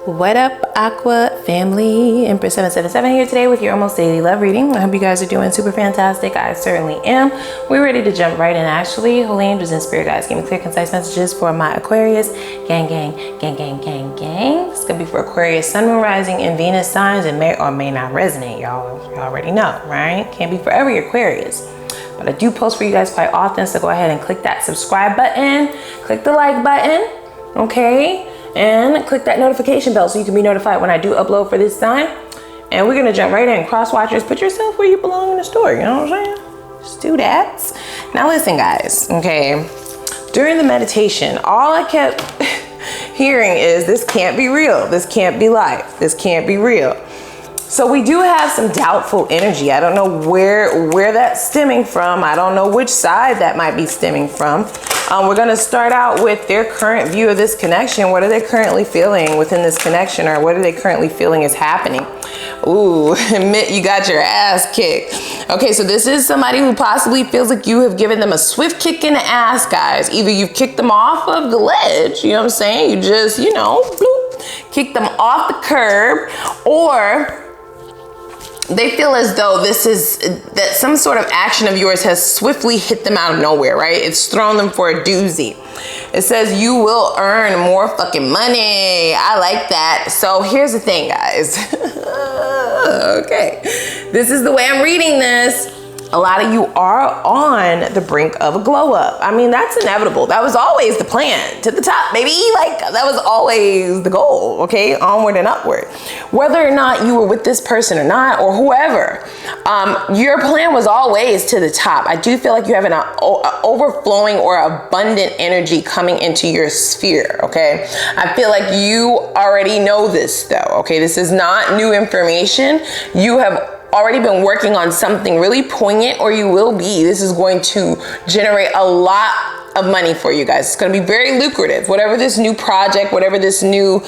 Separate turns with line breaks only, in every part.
What up, Aqua family? Empress 777 here today with your almost daily love reading. I hope you guys are doing super fantastic. I certainly am. We're ready to jump right in. Actually, holy angels and spirit guides, give me clear, concise messages for my Aquarius gang. It's gonna be for Aquarius, Sun, Moon, Rising, and Venus signs. It may or may not resonate, y'all. You already know, right? Can't be for every Aquarius. But I do post for you guys quite often, so go ahead and click that subscribe button, click the like button, okay? And click that notification bell so you can be notified when I do upload for this time. And we're gonna jump right in. Cross watchers, put yourself where you belong in the story, you know what I'm saying? Just do that. Now listen, guys, okay? During the meditation, all I kept hearing is, this can't be real. This can't be life. This can't be real. So we do have some doubtful energy. I don't know where that's stemming from. I don't know which side that might be stemming from. We're gonna start out with their current view of this connection. What are they currently feeling within this connection, or what are they currently feeling is happening? Ooh, admit you got your ass kicked. Okay, so this is somebody who possibly feels like you have given them a swift kick in the ass, guys. Either you've kicked them off of the ledge, you know what I'm saying? You just, you know, bloop, kick them off the curb, or they feel as though this is that some sort of action of yours has swiftly hit them out of nowhere, right? It's thrown them for a doozy. It says you will earn more fucking money. I like that. So here's the thing, guys. Okay, this is the way I'm reading this. A lot of you are on the brink of a glow up. I mean, that's inevitable. That was always the plan. To the top, baby. Like, that was always the goal, okay? Onward and upward. Whether or not you were with this person or not, or whoever, your plan was always to the top. I do feel like you have an overflowing or abundant energy coming into your sphere, okay? I feel like you already know this, though, okay? This is not new information. You have already been working on something really poignant, or you will be. This is going to generate a lot of money for you guys. It's going to be very lucrative, whatever this new project, whatever this new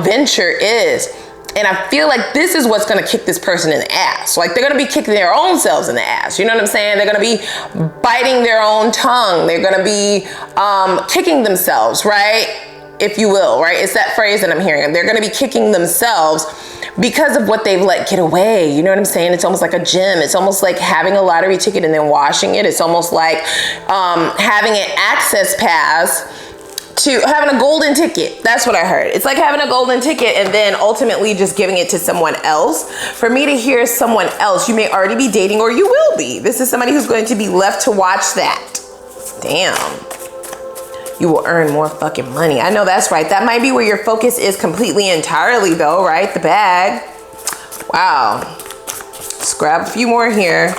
venture is. And I feel like this is what's going to kick this person in the ass. Like, they're going to be kicking their own selves in the ass. You know what I'm saying? They're going to be biting their own tongue. They're going to be kicking themselves, right? If you will, right? It's that phrase that I'm hearing. They're going to be kicking themselves because of what they've let get away. You know what I'm saying? It's almost like a gym. It's almost like having a lottery ticket and then washing it. It's almost like having an access pass to having a golden ticket. That's what I heard. It's like having a golden ticket and then ultimately just giving it to someone else. For me to hear someone else, you may already be dating, or you will be. This is somebody who's going to be left to watch that. Damn. You will earn more fucking money. I know that's right. That might be where your focus is completely entirely though, right? The bag. Wow. Let's grab a few more here.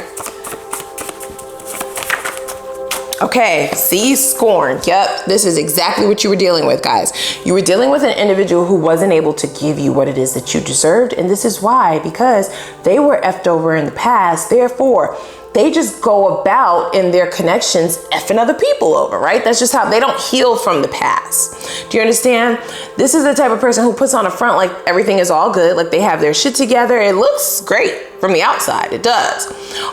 Okay, see, scorn. Yep, this is exactly what you were dealing with, guys. You were dealing with an individual who wasn't able to give you what it is that you deserved. And this is why, because they were effed over in the past. Therefore, they just go about in their connections effing other people over, right? That's just how they don't heal from the past. Do you understand? This is the type of person who puts on a front like everything is all good, like they have their shit together. It looks great from the outside, it does.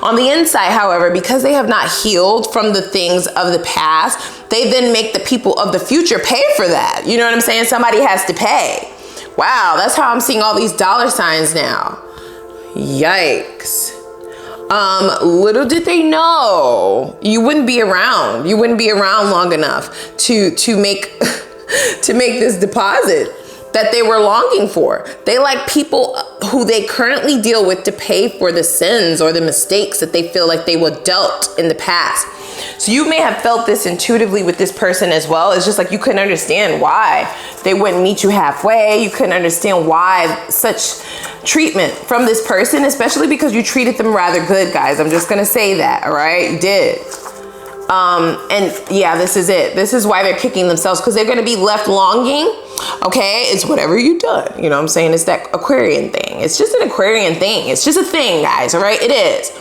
On the inside, however, because they have not healed from the things of the past, they then make the people of the future pay for that. You know what I'm saying? Somebody has to pay. Wow, that's how I'm seeing all these dollar signs now. Yikes. Little did they know you wouldn't be around. You wouldn't be around long enough to make to make this deposit that they were longing for. They like people who they currently deal with to pay for the sins or the mistakes that they feel like they were dealt in the past. So you may have felt this intuitively with this person as well. It's just like you couldn't understand why they wouldn't meet you halfway. You couldn't understand why such treatment from this person, especially because you treated them rather good, guys. I'm just gonna say that, all right? You did. And yeah, this is it. This is why they're kicking themselves, because they're gonna be left longing. Okay, it's whatever you've done. You know what I'm saying? It's that Aquarian thing. It's just an Aquarian thing. It's just a thing, guys, all right? It is.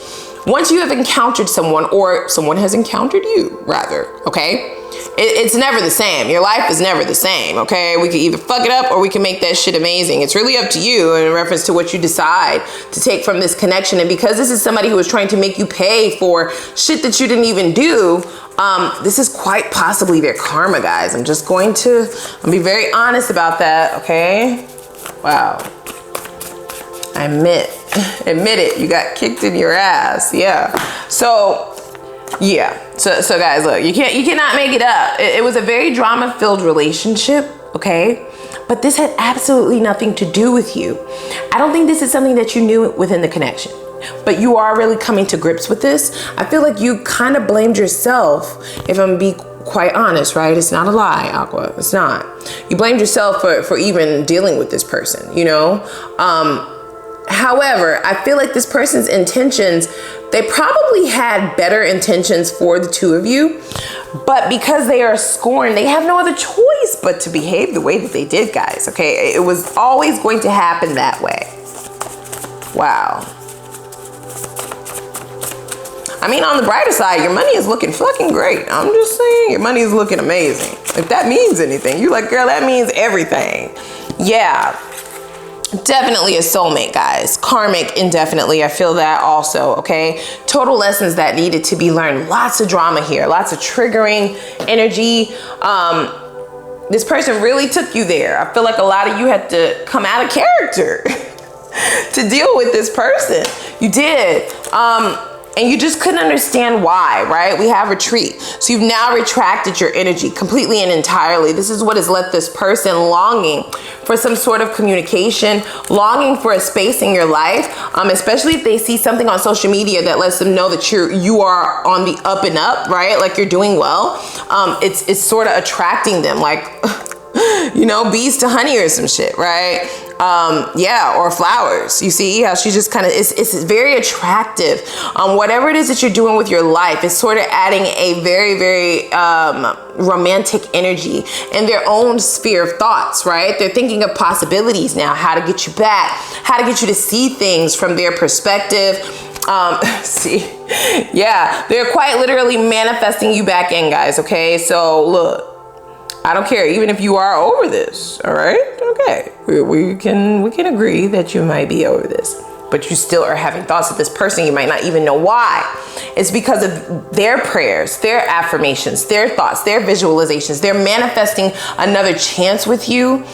Once you have encountered someone, or someone has encountered you, rather, okay? It's never the same. Your life is never the same, okay? We can either fuck it up or we can make that shit amazing. It's really up to you in reference to what you decide to take from this connection. And because this is somebody who is trying to make you pay for shit that you didn't even do, this is quite possibly their karma, guys. I'm just going to be very honest about that, okay? Wow. I admit it, you got kicked in your ass. Yeah. So guys, look, you cannot make it up. It was a very drama-filled relationship, okay? But this had absolutely nothing to do with you. I don't think this is something that you knew within the connection, but you are really coming to grips with this. I feel like you kind of blamed yourself, if I'm being quite honest, right? It's not a lie, Aqua. It's not. You blamed yourself for even dealing with this person, you know? However, I feel like this person's intentions, they probably had better intentions for the two of you, but because they are scorned, they have no other choice but to behave the way that they did, guys, okay? It was always going to happen that way. Wow. I mean, on the brighter side, your money is looking fucking great. I'm just saying, your money is looking amazing. If that means anything, you're like, girl, that means everything. Yeah. Definitely a soulmate, guys. Karmic, indefinitely. I feel that also, okay? Total lessons that needed to be learned. Lots of drama here. Lots of triggering energy. This person really took you there. I feel like a lot of you had to come out of character to deal with this person. You did. And you just couldn't understand why, right? We have retreat. So you've now retracted your energy completely and entirely. This is what has left this person longing for some sort of communication, longing for a space in your life, especially if they see something on social media that lets them know that you are on the up and up, right? Like you're doing well. It's sort of attracting them, like, you know, bees to honey or some shit, right? Yeah, or flowers. You see how she just kind of, it's very attractive. Whatever it is that you're doing with your life, it's sort of adding a very, very romantic energy in their own sphere of thoughts, right? They're thinking of possibilities now, how to get you back, how to get you to see things from their perspective. Yeah, they're quite literally manifesting you back in, guys, okay? So look, I don't care, even if you are over this, all right? Okay, we can agree that you might be over this, but you still are having thoughts of this person. You might not even know why. It's because of their prayers, their affirmations, their thoughts, their visualizations. They're manifesting another chance with you.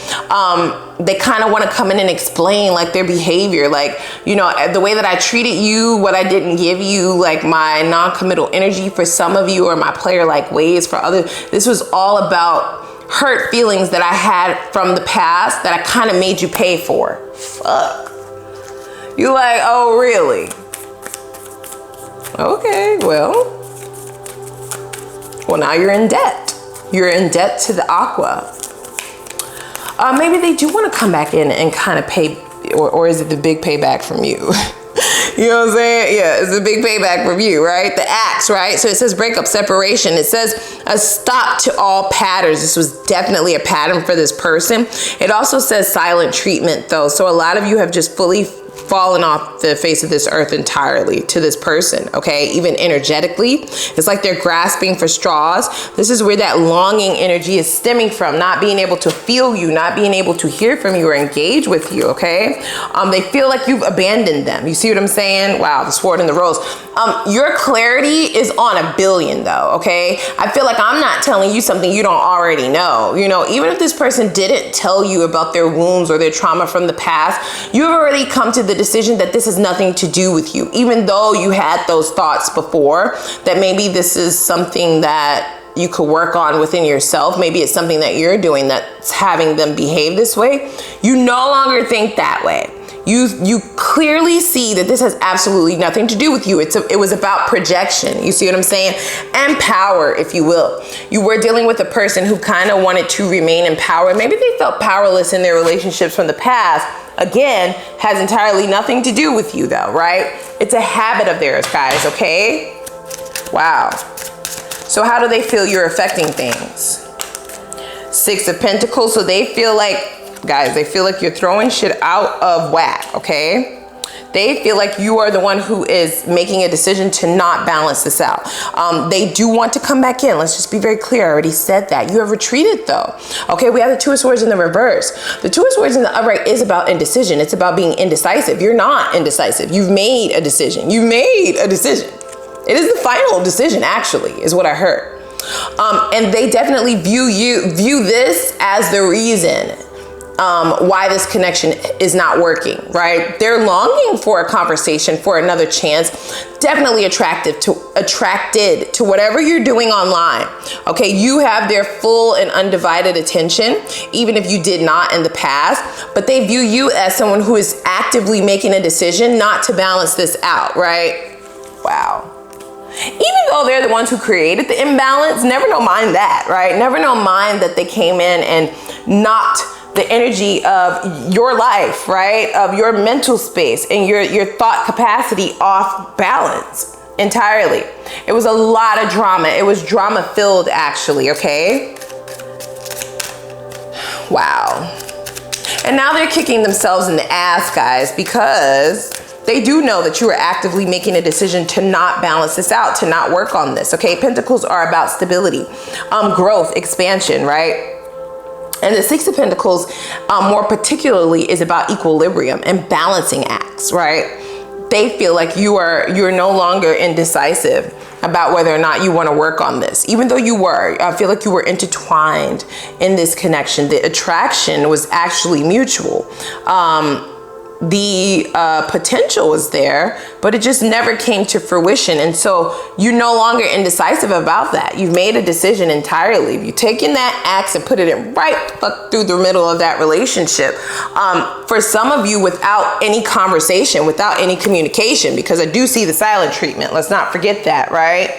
They kind of want to come in and explain like their behavior, like, you know, the way that I treated you, what I didn't give you, like my non-committal energy for some of you, or my player-like ways for others. This was all about hurt feelings that I had from the past that I kind of made you pay for. Fuck. You're like, oh, really? Okay, well, now you're in debt. You're in debt to the Aqua. Maybe they do want to come back in and kind of pay, or is it the big payback from you? You know what I'm saying? Yeah, it's a big payback from you, right? The axe, right? So it says breakup, separation. It says a stop to all patterns. This was definitely a pattern for this person. It also says silent treatment, though. So a lot of you have just fully fallen off the face of this earth entirely to this person, okay? Even energetically, it's like they're grasping for straws. This is where that longing energy is stemming from, not being able to feel you, not being able to hear from you or engage with you, okay? They feel like you've abandoned them. You see what I'm saying? Wow, the sword and the rose. Your clarity is on 1 billion though, okay? I feel like I'm not telling you something you don't already know. You know, even if this person didn't tell you about their wounds or their trauma from the past, you've already come to the decision that this has nothing to do with you, even though you had those thoughts before, that maybe this is something that you could work on within yourself. Maybe it's something that you're doing that's having them behave this way. You no longer think that way. You clearly see that this has absolutely nothing to do with you. It was about projection. You see what I'm saying? And power, if you will. You were dealing with a person who kind of wanted to remain in power. Maybe they felt powerless in their relationships from the past. Again, has entirely nothing to do with you though, right? It's a habit of theirs, guys, okay? Wow. So how do they feel you're affecting things? 6 of Pentacles. So they feel like, guys, they feel like you're throwing shit out of whack, okay? They feel like you are the one who is making a decision to not balance this out. They do want to come back in. Let's just be very clear. I already said that. You have retreated though. Okay, we have the 2 of Swords in the reverse. The 2 of Swords in the upright is about indecision. It's about being indecisive. You're not indecisive. You've made a decision. You made a decision. It is the final decision, actually, is what I heard. And they definitely view this as the reason why this connection is not working, right? They're longing for a conversation, for another chance, definitely attracted to whatever you're doing online. Okay, you have their full and undivided attention, even if you did not in the past, but they view you as someone who is actively making a decision not to balance this out, right? Wow. Even though they're the ones who created the imbalance, never mind that, right? Never mind that they came in and knocked the energy of your life, right? Of your mental space and your thought capacity off balance entirely. It was a lot of drama. It was drama filled, actually, okay? Wow. And now they're kicking themselves in the ass, guys, because they do know that you are actively making a decision to not balance this out, to not work on this, okay? Pentacles are about stability, growth, expansion, right? And the Six of Pentacles, more particularly, is about equilibrium and balancing acts, right? They feel like you're no longer indecisive about whether or not you want to work on this. Even though you were, I feel like you were intertwined in this connection. The attraction was actually mutual. The potential was there, but it just never came to fruition. And so you're no longer indecisive about that. You've made a decision entirely. You've taken that axe and put it in right through the middle of that relationship. For some of you, without any conversation, without any communication, because I do see the silent treatment. Let's not forget that, right?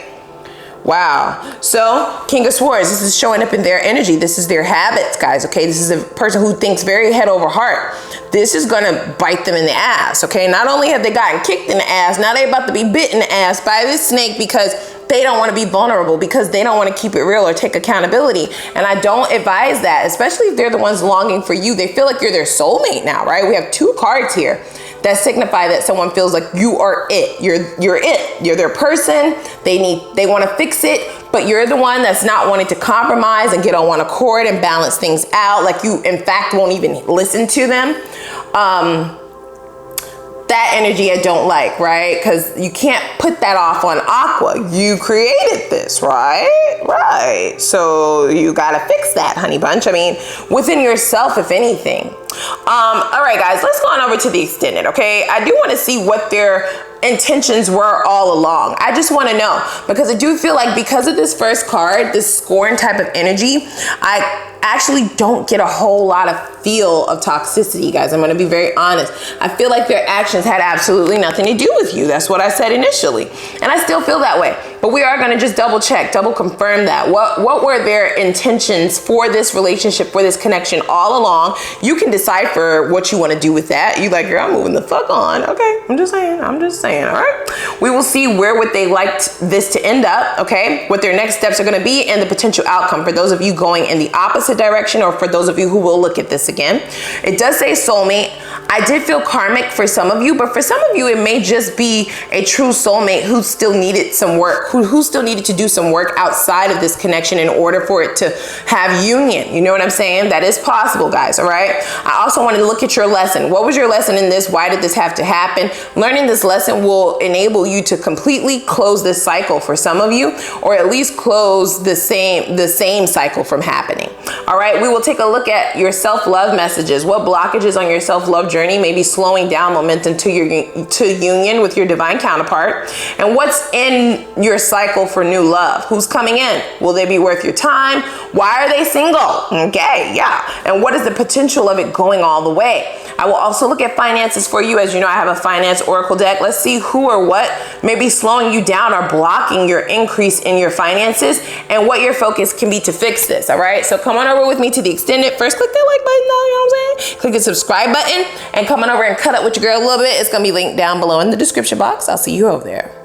Wow. So King of Swords, this is showing up in their energy. This is their habits, guys. Okay. This is a person who thinks very head over heart. This is going to bite them in the ass. Okay. Not only have they gotten kicked in the ass, now they're about to be bit in the ass by this snake because they don't want to be vulnerable, because they don't want to keep it real or take accountability. And I don't advise that, especially if they're the ones longing for you. They feel like you're their soulmate now, right? We have two cards here that signify that someone feels like you are it. You're it. You're their person. They want to fix it, but you're the one that's not wanting to compromise and get on one accord and balance things out. Like you, in fact, won't even listen to them. That energy I don't like, right? Because you can't put that off on Aqua. You created this, right? Right. So you got to fix that, honey bunch. I mean, within yourself, if anything. All right, guys, let's go on over to the extended, okay? I do want to see what their intentions were all along. I just want to know, because I do feel like because of this first card, this scorn type of energy, I actually don't get a whole lot of feel of toxicity, guys. I'm going to be very honest. I feel like their actions had absolutely nothing to do with you. That's what I said initially. And I still feel that way. But we are going to just double check, double confirm that. What were their intentions for this relationship, for this connection all along? You can decipher what you want to do with that. You like, girl, I'm moving the fuck on. Okay, I'm just saying, all right? We will see where would they like this to end up, okay? What their next steps are going to be and the potential outcome for those of you going in the opposite direction, or for those of you who will look at this again. It does say soulmate. I did feel karmic for some of you, but for some of you, it may just be a true soulmate who still needed some work, who still needed to do some work outside of this connection in order for it to have union. You know what I'm saying? That is possible, guys, all right? I also wanted to look at your lesson. What was your lesson in this? Why did this have to happen? Learning this lesson will enable you to completely close this cycle for some of you, or at least close the same cycle from happening. All right, we will take a look at your self-love messages. What blockages on your self-love journey may be slowing down momentum to union with your divine counterpart, and what's in your cycle for new love. Who's coming in? Will they be worth your time? Why are they single? Okay, yeah. And what is the potential of it going all the way? I will also look at finances for you. As you know, I have a finance oracle deck. Let's see who or what may be slowing you down or blocking your increase in your finances, and what your focus can be to fix this. All right, so come on over with me to the extended. First, click that like button, you know what I'm saying? Click the subscribe button and come on over and cut up with your girl a little bit. It's gonna be linked down below in the description box. I'll see you over there.